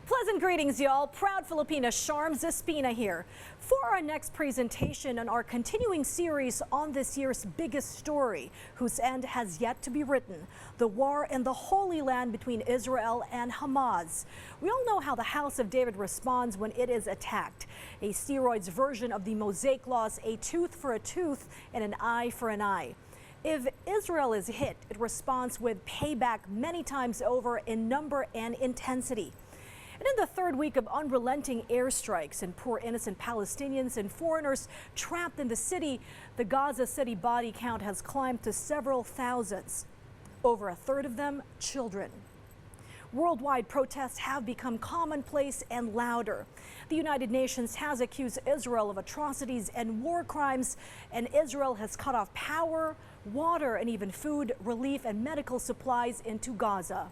Pleasant greetings, y'all. Proud Filipina Charms Espina here for our next presentation on our continuing series on this year's biggest story, whose end has yet to be written: the war in the Holy Land between Israel and Hamas. We all know how the House of David responds when it is attacked. A steroids version of the Mosaic laws, a tooth for a tooth and an eye for an eye. If Israel is hit, it responds with payback many times over in number and intensity. And in the third week of unrelenting airstrikes and poor innocent Palestinians and foreigners trapped in the city, the Gaza City body count has climbed to several thousands. Over a third of them, children. Worldwide protests have become commonplace and louder. The United Nations has accused Israel of atrocities and war crimes, and Israel has cut off power, water, and even food, relief, and medical supplies into Gaza.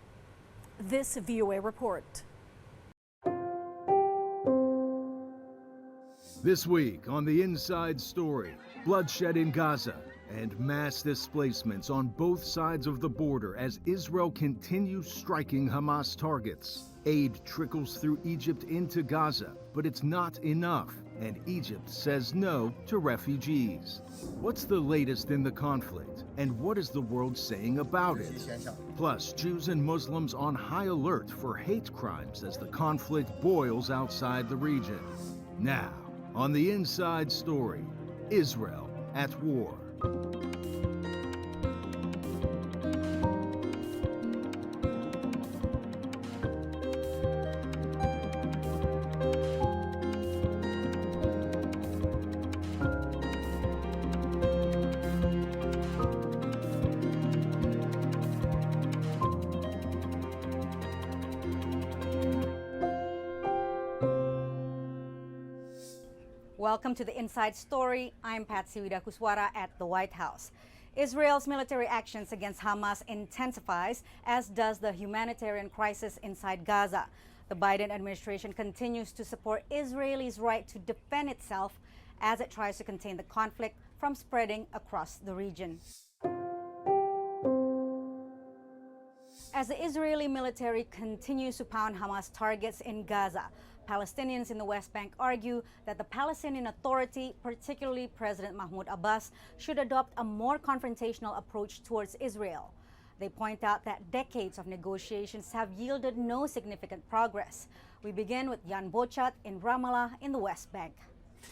This VOA report. This week on The Inside Story, bloodshed in Gaza and mass displacements on both sides of the border as Israel continues striking Hamas targets. Aid trickles through Egypt into Gaza, but it's not enough, and Egypt says no to refugees. What's the latest in the conflict, and what is the world saying about it? Plus, Jews and Muslims on high alert for hate crimes as the conflict boils outside the region. Now, on The Inside Story, Israel at war. Welcome to The Inside Story. I'm Patsy Widakuswara at the White House. Israel's military actions against Hamas intensifies, as does the humanitarian crisis inside Gaza. The Biden administration continues to support Israelis' right to defend itself as it tries to contain the conflict from spreading across the region. As the Israeli military continues to pound Hamas targets in Gaza, Palestinians in the West Bank argue that the Palestinian Authority, particularly President Mahmoud Abbas, should adopt a more confrontational approach towards Israel. They point out that decades of negotiations have yielded no significant progress. We begin with Jan Bochat in Ramallah in the West Bank.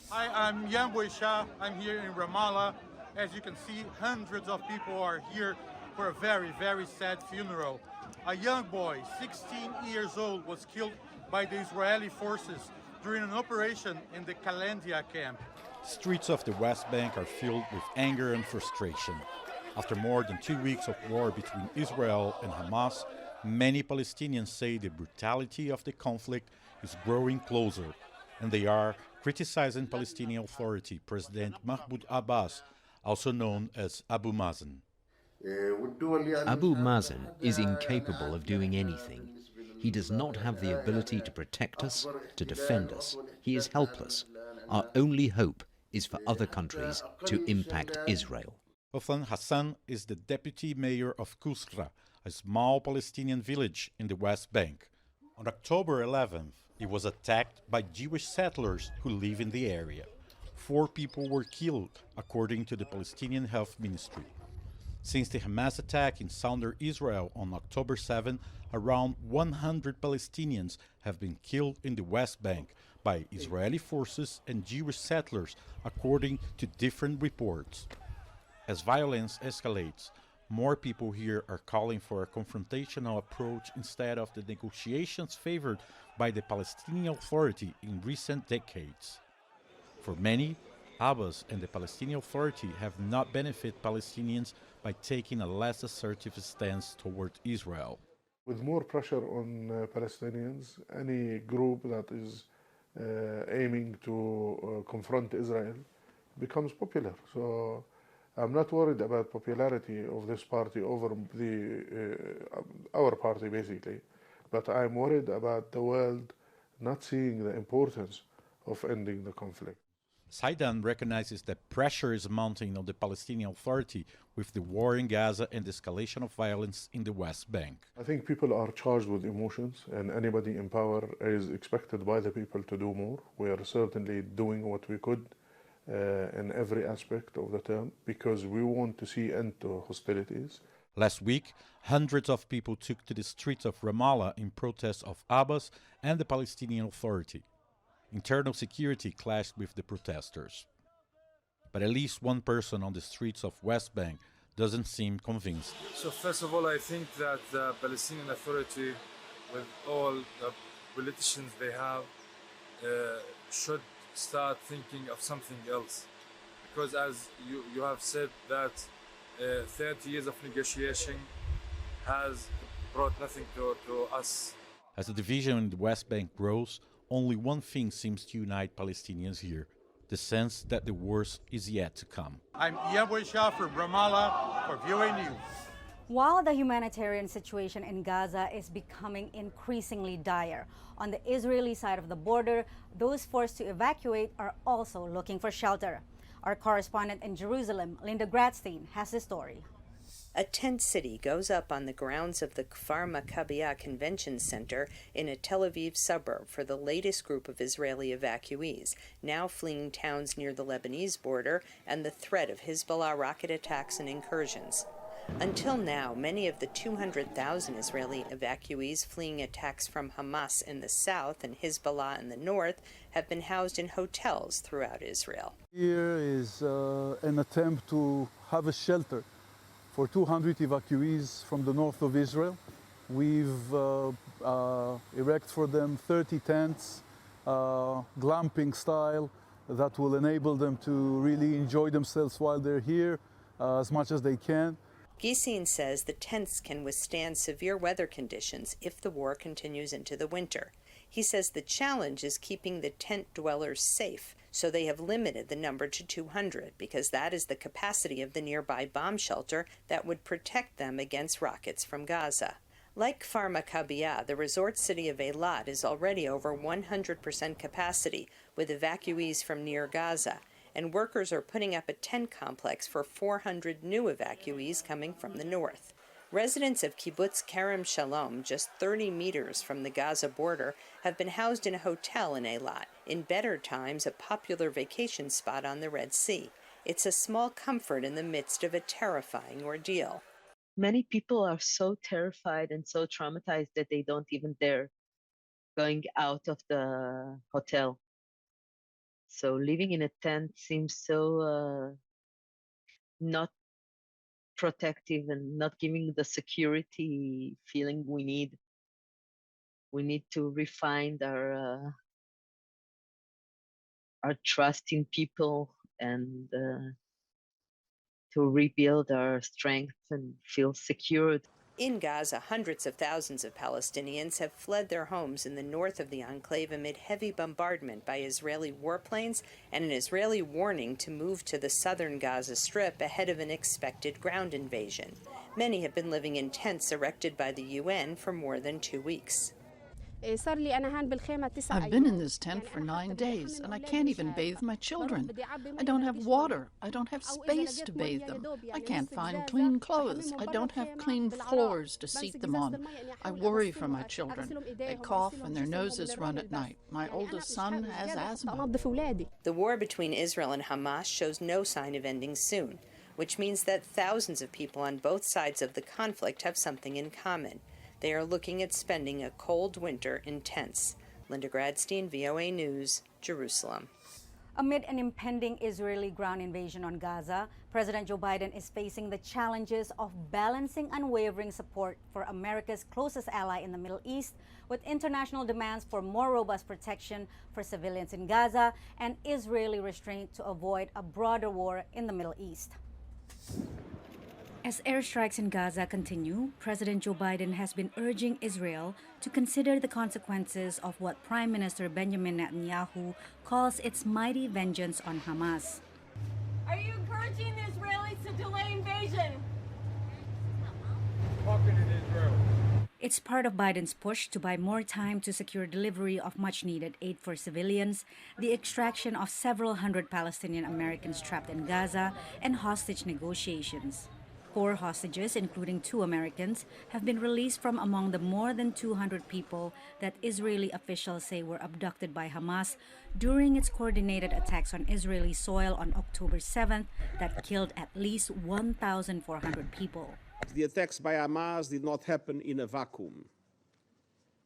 Hi, I'm Jan Bochat. I'm here in Ramallah. As you can see, hundreds of people are here for a very, very sad funeral. A young boy, 16 years old, was killed by the Israeli forces during an operation in the Kalandia camp. Streets of the West Bank are filled with anger and frustration. After more than 2 weeks of war between Israel and Hamas, many Palestinians say the brutality of the conflict is growing closer, and they are criticizing Palestinian Authority President Mahmoud Abbas, also known as Abu Mazen. Abu Mazen is incapable of doing anything. He does not have the ability to protect us, to defend us. He is helpless. Our only hope is for other countries to impact Israel. Ofan Hassan is the deputy mayor of Kusra, a small Palestinian village in the West Bank. On October 11th, it was attacked by Jewish settlers who live in the area. 4 people were killed, according to the Palestinian Health Ministry. Since the Hamas attack in southern Israel on October 7, around 100 Palestinians have been killed in the West Bank by Israeli forces and Jewish settlers, according to different reports. As violence escalates, more people here are calling for a confrontational approach instead of the negotiations favored by the Palestinian Authority in recent decades. For many, Abbas and the Palestinian Authority have not benefited Palestinians by taking a less assertive stance toward Israel. With more pressure on Palestinians, any group that is aiming to confront Israel becomes popular. So I'm not worried about popularity of this party over our party, basically. But I'm worried about the world not seeing the importance of ending the conflict. Zaidan recognizes that pressure is mounting on the Palestinian Authority with the war in Gaza and the escalation of violence in the West Bank. I think people are charged with emotions, and anybody in power is expected by the people to do more. We are certainly doing what we could in every aspect of the term because we want to see end to hostilities. Last week, hundreds of people took to the streets of Ramallah in protest of Abbas and the Palestinian Authority. Internal security clashed with the protesters. But at least one person on the streets of West Bank doesn't seem convinced. So first of all, I think that the Palestinian Authority, with all the politicians they have, should start thinking of something else. Because as you have said that 30 years of negotiation has brought nothing to us. As the division in the West Bank grows, only one thing seems to unite Palestinians here: the sense that the worst is yet to come. I'm Ngayon from Ramallah for PTV News. While the humanitarian situation in Gaza is becoming increasingly dire, on the Israeli side of the border, those forced to evacuate are also looking for shelter. Our correspondent in Jerusalem, Linda Gradstein, has the story. A tent city goes up on the grounds of the Kfar Maccabiah Convention Center in a Tel Aviv suburb for the latest group of Israeli evacuees, now fleeing towns near the Lebanese border and the threat of Hezbollah rocket attacks and incursions. Until now, many of the 200,000 Israeli evacuees fleeing attacks from Hamas in the south and Hezbollah in the north have been housed in hotels throughout Israel. Here is an attempt to have a shelter for 200 evacuees from the north of Israel. We've erected for them 30 tents, glamping style, that will enable them to really enjoy themselves while they're here as much as they can. Gisin says the tents can withstand severe weather conditions if the war continues into the winter. He says the challenge is keeping the tent dwellers safe, so they have limited the number to 200 because that is the capacity of the nearby bomb shelter that would protect them against rockets from Gaza. Like Kfar Maccabiah, the resort city of Eilat is already over 100% capacity with evacuees from near Gaza, and workers are putting up a tent complex for 400 new evacuees coming from the north. Residents of Kibbutz Kerem Shalom, just 30 meters from the Gaza border, have been housed in a hotel in Eilat, in better times a popular vacation spot on the Red Sea. It's a small comfort in the midst of a terrifying ordeal. Many people are so terrified and so traumatized that they don't even dare going out of the hotel. So living in a tent seems so not protective and not giving the security feeling we need. We need to refine our trust in people and to rebuild our strength and feel secured. In Gaza, hundreds of thousands of Palestinians have fled their homes in the north of the enclave amid heavy bombardment by Israeli warplanes and an Israeli warning to move to the southern Gaza Strip ahead of an expected ground invasion. Many have been living in tents erected by the UN for more than 2 weeks. I've been in this tent for 9 days, and I can't even bathe my children. I don't have water. I don't have space to bathe them. I can't find clean clothes. I don't have clean floors to seat them on. I worry for my children. They cough and their noses run at night. My oldest son has asthma. The war between Israel and Hamas shows no sign of ending soon, which means that thousands of people on both sides of the conflict have something in common. They are looking at spending a cold winter in tents. Linda Gradstein, VOA News, Jerusalem. Amid an impending Israeli ground invasion on Gaza, President Joe Biden is facing the challenges of balancing unwavering support for America's closest ally in the Middle East with international demands for more robust protection for civilians in Gaza and Israeli restraint to avoid a broader war in the Middle East. As airstrikes in Gaza continue, President Joe Biden has been urging Israel to consider the consequences of what Prime Minister Benjamin Netanyahu calls its mighty vengeance on Hamas. Are you encouraging the Israelis to delay invasion? Talking in Israel. It's part of Biden's push to buy more time to secure delivery of much-needed aid for civilians, the extraction of several hundred Palestinian Americans trapped in Gaza, and hostage negotiations. 4 hostages, including 2 Americans, have been released from among the more than 200 people that Israeli officials say were abducted by Hamas during its coordinated attacks on Israeli soil on October 7th that killed at least 1,400 people. The attacks by Hamas did not happen in a vacuum.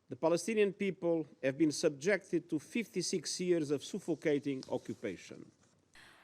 The Palestinian people have been subjected to 56 years of suffocating occupation.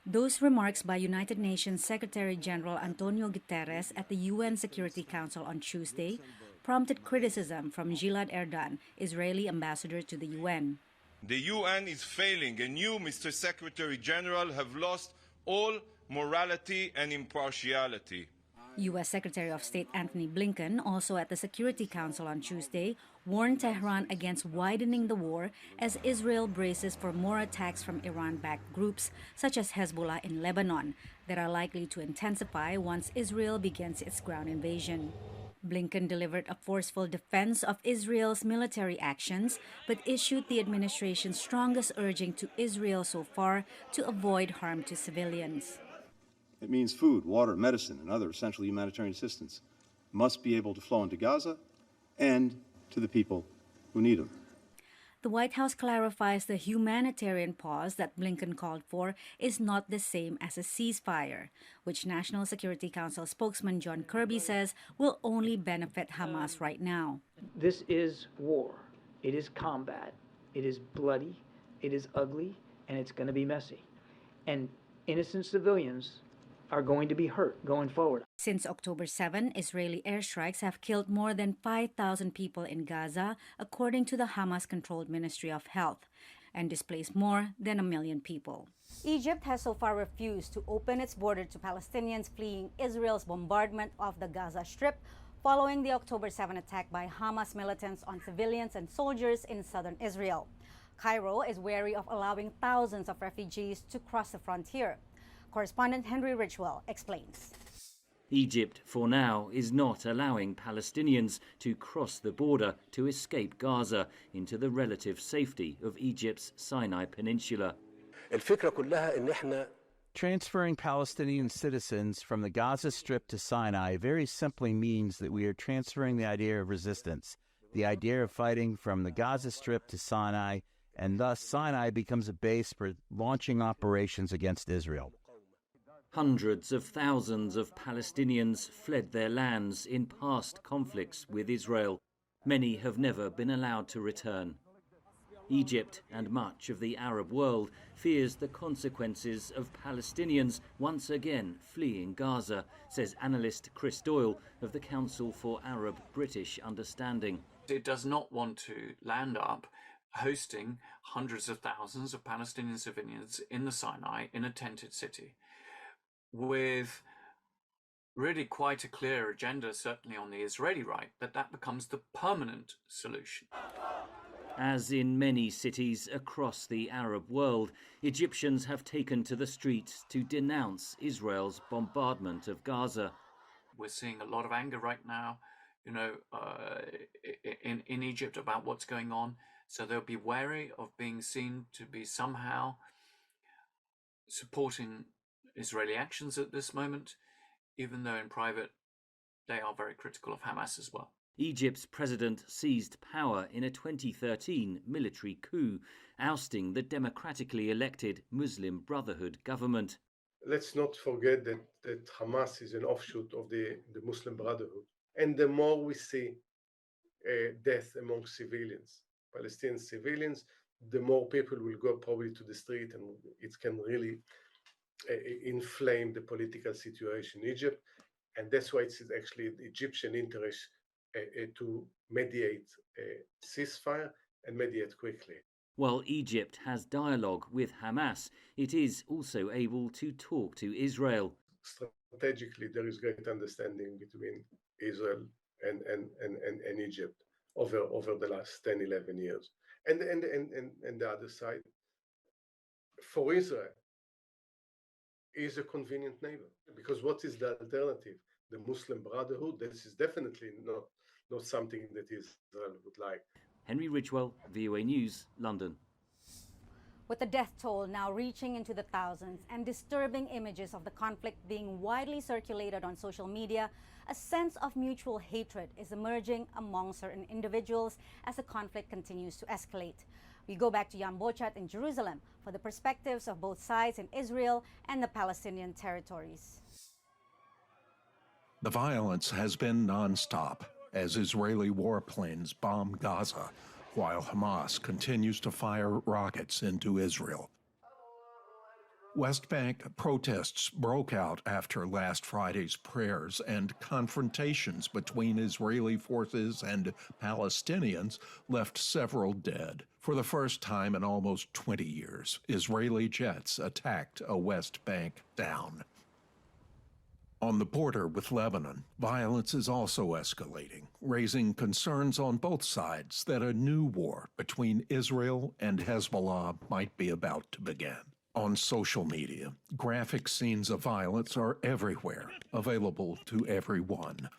Those remarks by United Nations Secretary General Antonio Guterres at the UN Security Council on Tuesday prompted criticism from Gilad Erdan, Israeli ambassador to the UN. The UN is failing, and you, Mr. Secretary General, have lost all morality and impartiality. U.S. Secretary of State Antony Blinken, also at the Security Council on Tuesday, warned Tehran against widening the war as Israel braces for more attacks from Iran-backed groups such as Hezbollah in Lebanon that are likely to intensify once Israel begins its ground invasion. Blinken delivered a forceful defense of Israel's military actions, but issued the administration's strongest urging to Israel so far to avoid harm to civilians. It means food, water, medicine, and other essential humanitarian assistance must be able to flow into Gaza and to the people who need them. The White House clarifies the humanitarian pause that Blinken called for is not the same as a ceasefire, which National Security Council spokesman John Kirby says will only benefit Hamas right now. This is war. It is combat. It is bloody. It is ugly, and it's going to be messy. And innocent civilians are going to be hurt going forward. Since October 7, Israeli airstrikes have killed more than 5,000 people in Gaza, according to the Hamas-controlled Ministry of Health, and displaced more than 1 million people. Egypt has so far refused to open its border to Palestinians fleeing Israel's bombardment of the Gaza Strip following the October 7 attack by Hamas militants on civilians and soldiers in southern Israel. Cairo is wary of allowing thousands of refugees to cross the frontier. Correspondent Henry Richwell explains. Egypt, for now, is not allowing Palestinians to cross the border to escape Gaza into the relative safety of Egypt's Sinai Peninsula. Transferring Palestinian citizens from the Gaza Strip to Sinai very simply means that we are transferring the idea of resistance, the idea of fighting from the Gaza Strip to Sinai, and thus Sinai becomes a base for launching operations against Israel. Hundreds of thousands of Palestinians fled their lands in past conflicts with Israel. Many have never been allowed to return. Egypt and much of the Arab world fears the consequences of Palestinians once again fleeing Gaza, says analyst Chris Doyle of the Council for Arab-British Understanding. It does not want to land up hosting hundreds of thousands of Palestinian civilians in the Sinai in a tented city, with really quite a clear agenda, certainly on the Israeli right, that becomes the permanent solution. As in many cities across the Arab world, Egyptians have taken to the streets to denounce Israel's bombardment of Gaza. We're seeing a lot of anger right now, in Egypt about what's going on. So they'll be wary of being seen to be somehow supporting Israeli actions at this moment, even though in private they are very critical of Hamas as well. Egypt's president seized power in a 2013 military coup, ousting the democratically elected Muslim Brotherhood government. Let's not forget that Hamas is an offshoot of the Muslim Brotherhood. And the more we see death among civilians, Palestinian civilians, the more people will go probably to the street, and it can really inflame the political situation in Egypt. And that's why it's actually the Egyptian interest to mediate a ceasefire and mediate quickly. While Egypt has dialogue with Hamas, it is also able to talk to Israel. Strategically, there is great understanding between Israel and Egypt over the last 10, 11 years. And the other side, for Israel, is a convenient neighbor. Because what is the alternative? The Muslim Brotherhood? This is definitely not something that Israel would like. Henry Ridgewell, VOA News, London. With the death toll now reaching into the thousands and disturbing images of the conflict being widely circulated on social media, a sense of mutual hatred is emerging among certain individuals as the conflict continues to escalate. We go back to Jan Bochat in Jerusalem for the perspectives of both sides in Israel and the Palestinian territories. The violence has been nonstop as Israeli warplanes bomb Gaza, while Hamas continues to fire rockets into Israel. West Bank protests broke out after last Friday's prayers, and confrontations between Israeli forces and Palestinians left several dead. For the first time in almost 20 years, Israeli jets attacked a West Bank town. On the border with Lebanon, violence is also escalating, raising concerns on both sides that a new war between Israel and Hezbollah might be about to begin. On social media, graphic scenes of violence are everywhere, available to everyone.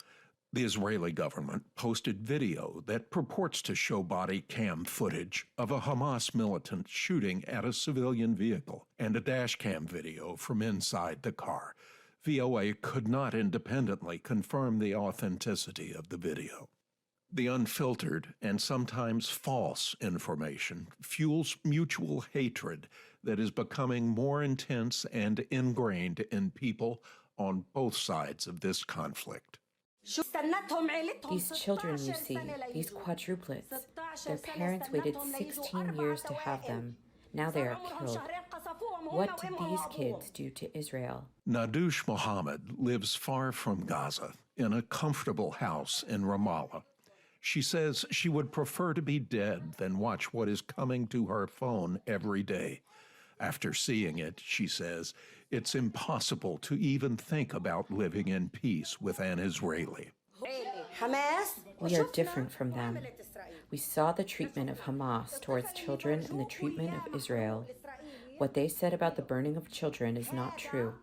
The Israeli government posted video that purports to show body cam footage of a Hamas militant shooting at a civilian vehicle and a dash cam video from inside the car. VOA could not independently confirm the authenticity of the video. The unfiltered and sometimes false information fuels mutual hatred that is becoming more intense and ingrained in people on both sides of this conflict. These children you see, these quadruplets, their parents waited 16 years to have them. Now they are killed. What did these kids do to Israel? Nadush Mohammed lives far from Gaza in a comfortable house in Ramallah. She says she would prefer to be dead than watch what is coming to her phone every day. After seeing it, she says, it's impossible to even think about living in peace with an Israeli. We are different from them. We saw the treatment of Hamas towards children and the treatment of Israel. What they said about the burning of children is not true.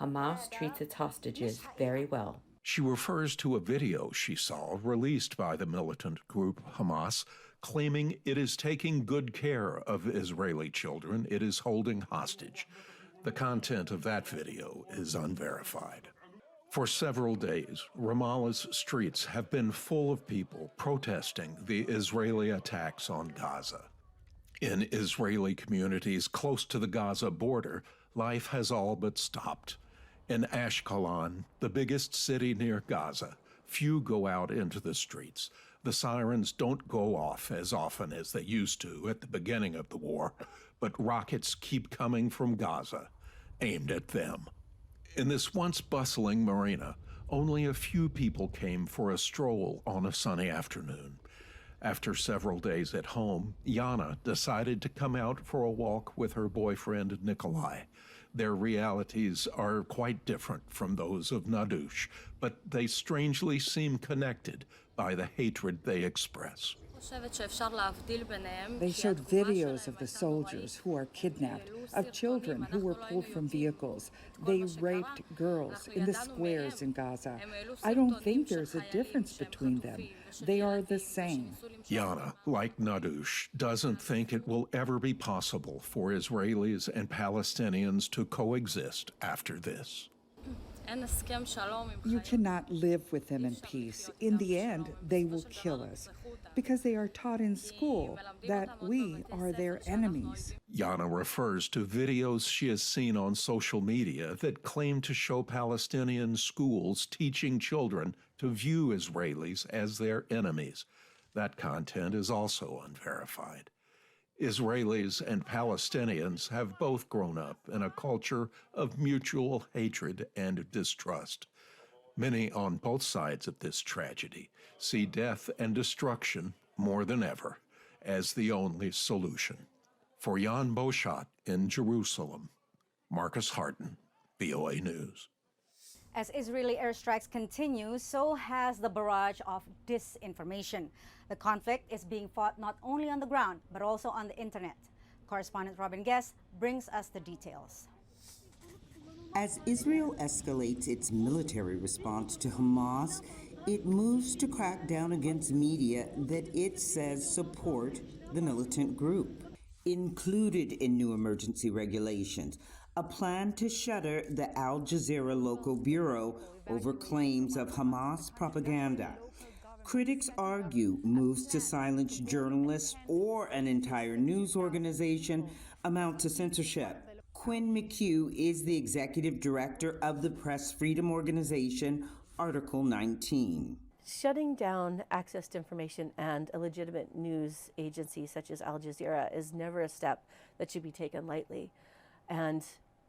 Hamas treats its hostages very well. She refers to a video she saw released by the militant group Hamas, claiming it is taking good care of Israeli children it is holding hostage. The content of that video is unverified. For several days, Ramallah's streets have been full of people protesting the Israeli attacks on Gaza. In Israeli communities close to the Gaza border, life has all but stopped. In Ashkelon, the biggest city near Gaza, few go out into the streets. The sirens don't go off as often as they used to at the beginning of the war, but rockets keep coming from Gaza, aimed at them. In this once bustling marina, only a few people came for a stroll on a sunny afternoon. After several days at home, Yana decided to come out for a walk with her boyfriend Nikolai. Their realities are quite different from those of Nadush, but they strangely seem connected by the hatred they express. They showed videos of the soldiers who are kidnapped, of children who were pulled from vehicles. They raped girls in the squares in Gaza. I don't think there's a difference between them. They are the same. Yana, like Nadush, doesn't think it will ever be possible for Israelis and Palestinians to coexist after this. You cannot live with them in peace. In the end, they will kill us because they are taught in school that we are their enemies. Yana refers to videos she has seen on social media that claim to show Palestinian schools teaching children to view Israelis as their enemies. That content is also unverified. Israelis and Palestinians have both grown up in a culture of mutual hatred and distrust. Many on both sides of this tragedy see death and destruction more than ever as the only solution. For Jan Bochat in Jerusalem, Marcus Harden, VOA News. As Israeli airstrikes continue, so has the barrage of disinformation. The conflict is being fought not only on the ground, but also on the internet. Correspondent Robin Guest brings us the details. As Israel escalates its military response to Hamas, It moves to crack down against media that it says support the militant group. Included in new emergency regulations, a plan to shutter the Al Jazeera local bureau over claims of Hamas propaganda. Critics argue moves to silence journalists or an entire news organization amount to censorship. Quinn McHugh is the executive director of the Press Freedom Organization, Article 19. Shutting down access to information and a legitimate news agency such as Al Jazeera is never a step that should be taken lightly. And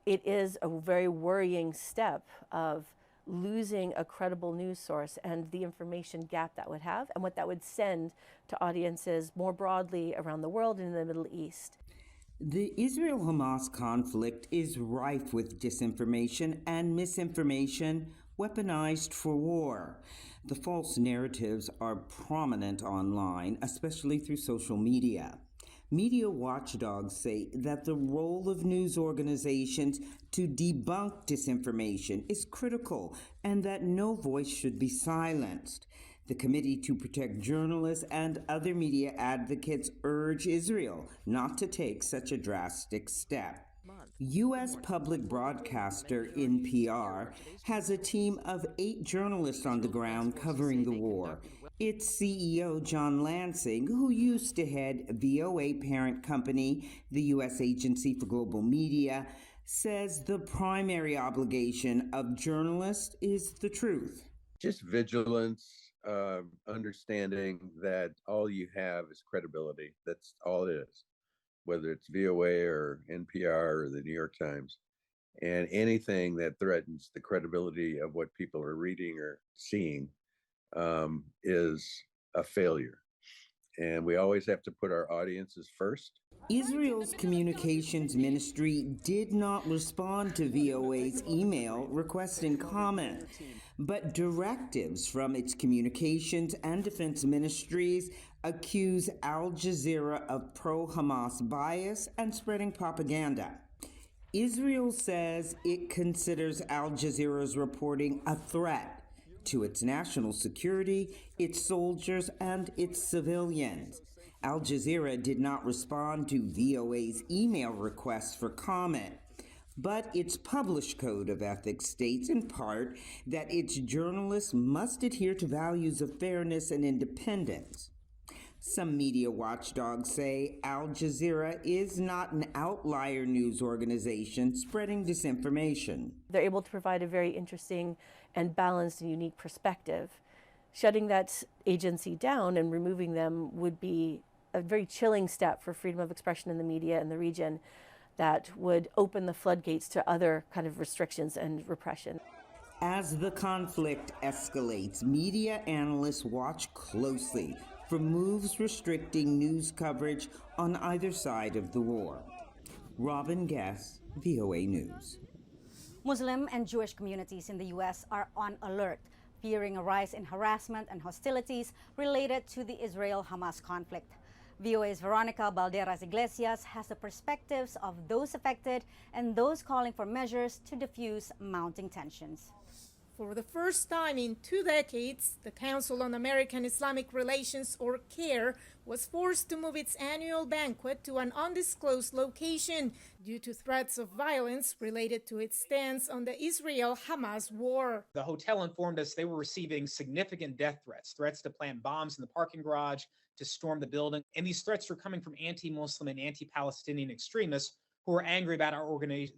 it is a very worrying step of losing a credible news source and the information gap that would have and what that would send to audiences more broadly around the world and in the Middle East. The Israel-Hamas conflict is rife with disinformation and misinformation weaponized for war. The false narratives are prominent online, especially through social media. Media watchdogs say that the role of news organizations to debunk disinformation is critical and that no voice should be silenced. The Committee to Protect Journalists and other media advocates urge Israel not to take such a drastic step. U.S. public broadcaster NPR has a team of 8 journalists on the ground covering the war. Its CEO, John Lansing, who used to head VOA parent company, the U.S. Agency for Global Media, says the primary obligation of journalists is the truth. Just vigilance, understanding that all you have is credibility. That's all it is, whether it's VOA or NPR or the New York Times. And anything that threatens the credibility of what people are reading or seeing is a failure. And we always have to put our audiences first. Israel's communications ministry did not respond to VOA's email requesting comment, but directives from its communications and defense ministries accuse Al Jazeera of pro-Hamas bias and spreading propaganda. Israel says it considers Al Jazeera's reporting a threat to its national security, its soldiers, and its civilians. Al Jazeera did not respond to VOA's email request for comment, but its published code of ethics states in part that its journalists must adhere to values of fairness and independence. Some media watchdogs say Al Jazeera is not an outlier news organization spreading disinformation. They're able to provide a very interesting and balanced and unique perspective. Shutting that agency down and removing them would be a very chilling step for freedom of expression in the media in the region that would open the floodgates to other kind of restrictions and repression. As the conflict escalates, media analysts watch closely for moves restricting news coverage on either side of the war. Robin Guess, VOA News. Muslim and Jewish communities in the U.S. are on alert, fearing a rise in harassment and hostilities related to the Israel-Hamas conflict. VOA's Veronica Balderas Iglesias has the perspectives of those affected and those calling for measures to diffuse mounting tensions. For the first time in 2 decades, the Council on American Islamic Relations, or CAIR, was forced to move its annual banquet to an undisclosed location due to threats of violence related to its stance on the Israel-Hamas war. The hotel informed us they were receiving significant death threats to plant bombs in the parking garage, to storm the building. And these threats were coming from anti-Muslim and anti-Palestinian extremists who were angry about our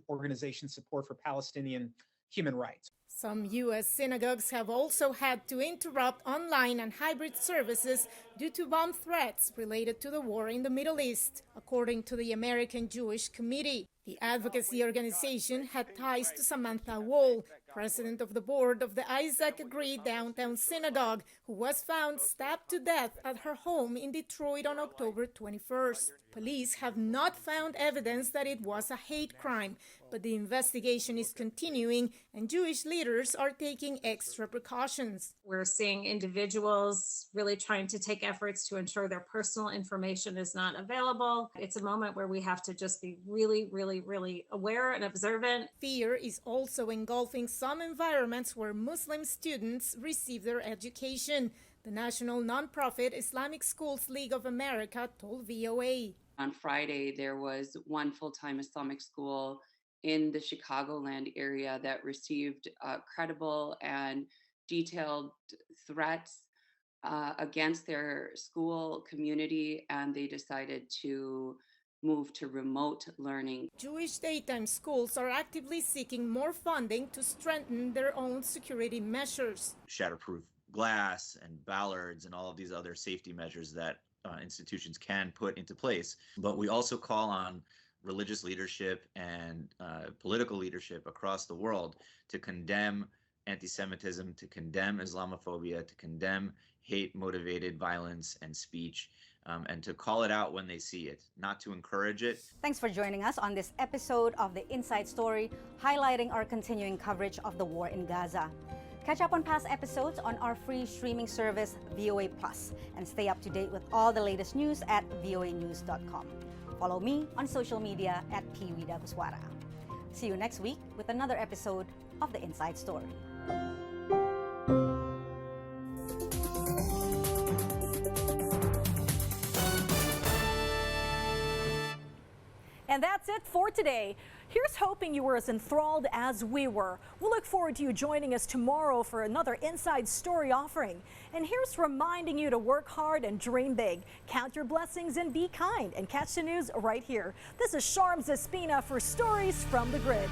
organization's support for Palestinian human rights. Some U.S. synagogues have also had to interrupt online and hybrid services due to bomb threats related to the war in the Middle East, according to the American Jewish Committee. The advocacy organization had ties to Samantha Wall, president of the board of the Isaac Agree Downtown Synagogue, who was found stabbed to death at her home in Detroit on October 21st. Police have not found evidence that it was a hate crime, but the investigation is continuing and Jewish leaders are taking extra precautions. We're seeing individuals really trying to take efforts to ensure their personal information is not available. It's a moment where we have to just be really aware and observant. Fear is also engulfing some slum environments where Muslim students receive their education. The national nonprofit Islamic Schools League of America told VOA. On Friday, there was one full-time Islamic school in the Chicagoland area that received credible and detailed threats against their school community, and they decided to move to remote learning. Jewish daytime schools are actively seeking more funding to strengthen their own security measures. Shatterproof glass and ballards and all of these other safety measures that institutions can put into place. But we also call on religious leadership and political leadership across the world to condemn anti-Semitism, to condemn Islamophobia, to condemn hate-motivated violence and speech, and to call it out when they see it, not to encourage it. Thanks for joining us on this episode of The Inside Story, highlighting our continuing coverage of the war in Gaza. Catch up on past episodes on our free streaming service, VOA Plus, and stay up to date with all the latest news at voanews.com. Follow me on social media at @PWDaguswara. See you next week with another episode of The Inside Story. And that's it for today. Here's hoping you were as enthralled as we were. We'll look forward to you joining us tomorrow for another Inside Story offering. And here's reminding you to work hard and dream big. Count your blessings and be kind. And catch the news right here. This is Sharm Zespina for Stories from the Grid.